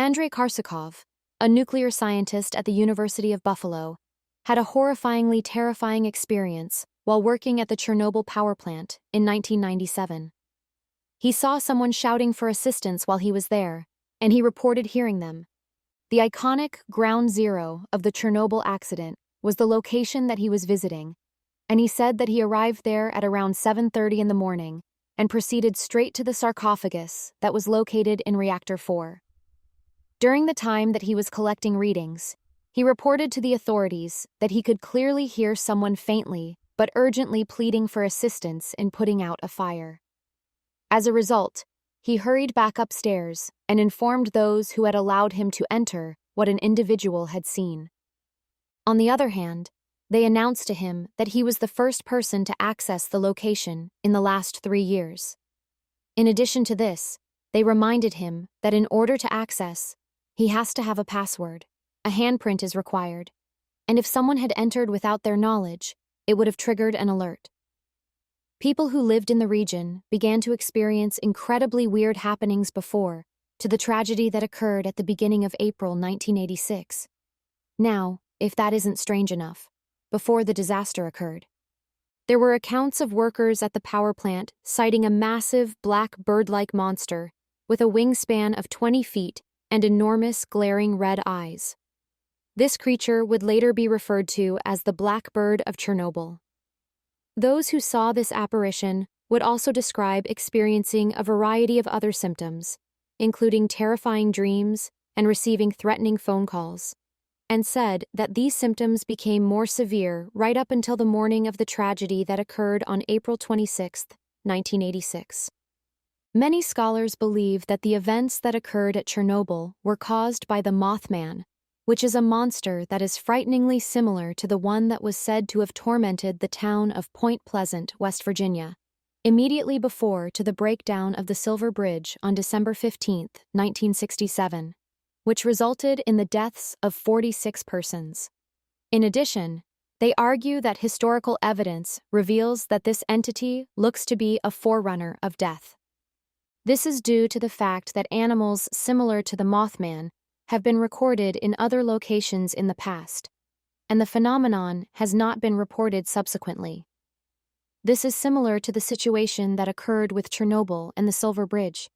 Andrei Kharsukhov, a nuclear scientist at the University of Buffalo, had a horrifyingly terrifying experience while working at the Chernobyl power plant in 1997. He saw someone shouting for assistance while he was there, and he reported hearing them. The iconic Ground Zero of the Chernobyl accident was the location that he was visiting, and he said that he arrived there at around 7:30 in the morning and proceeded straight to the sarcophagus that was located in Reactor 4. During the time that he was collecting readings, he reported to the authorities that he could clearly hear someone faintly but urgently pleading for assistance in putting out a fire. As a result, he hurried back upstairs and informed those who had allowed him to enter what an individual had seen. On the other hand, they announced to him that he was the first person to access the location in the last 3 years. In addition to this, they reminded him that in order to access, he has to have a password, a handprint is required, and if someone had entered without their knowledge, it would have triggered an alert. People who lived in the region began to experience incredibly weird happenings before, to the tragedy that occurred at the beginning of April 1986. Now, if that isn't strange enough, before the disaster occurred, there were accounts of workers at the power plant sighting a massive black bird-like monster with a wingspan of 20 feet and enormous glaring red eyes. This creature would later be referred to as the Black Bird of Chernobyl. Those who saw this apparition would also describe experiencing a variety of other symptoms, including terrifying dreams and receiving threatening phone calls, and said that these symptoms became more severe right up until the morning of the tragedy that occurred on April 26, 1986. Many scholars believe that the events that occurred at Chernobyl were caused by the Mothman, which is a monster that is frighteningly similar to the one that was said to have tormented the town of Point Pleasant, West Virginia, immediately before to the breakdown of the Silver Bridge on December 15, 1967, which resulted in the deaths of 46 persons. In addition, they argue that historical evidence reveals that this entity looks to be a forerunner of death. This is due to the fact that animals similar to the Mothman have been recorded in other locations in the past, and the phenomenon has not been reported subsequently. This is similar to the situation that occurred with Chernobyl and the Silver Bridge.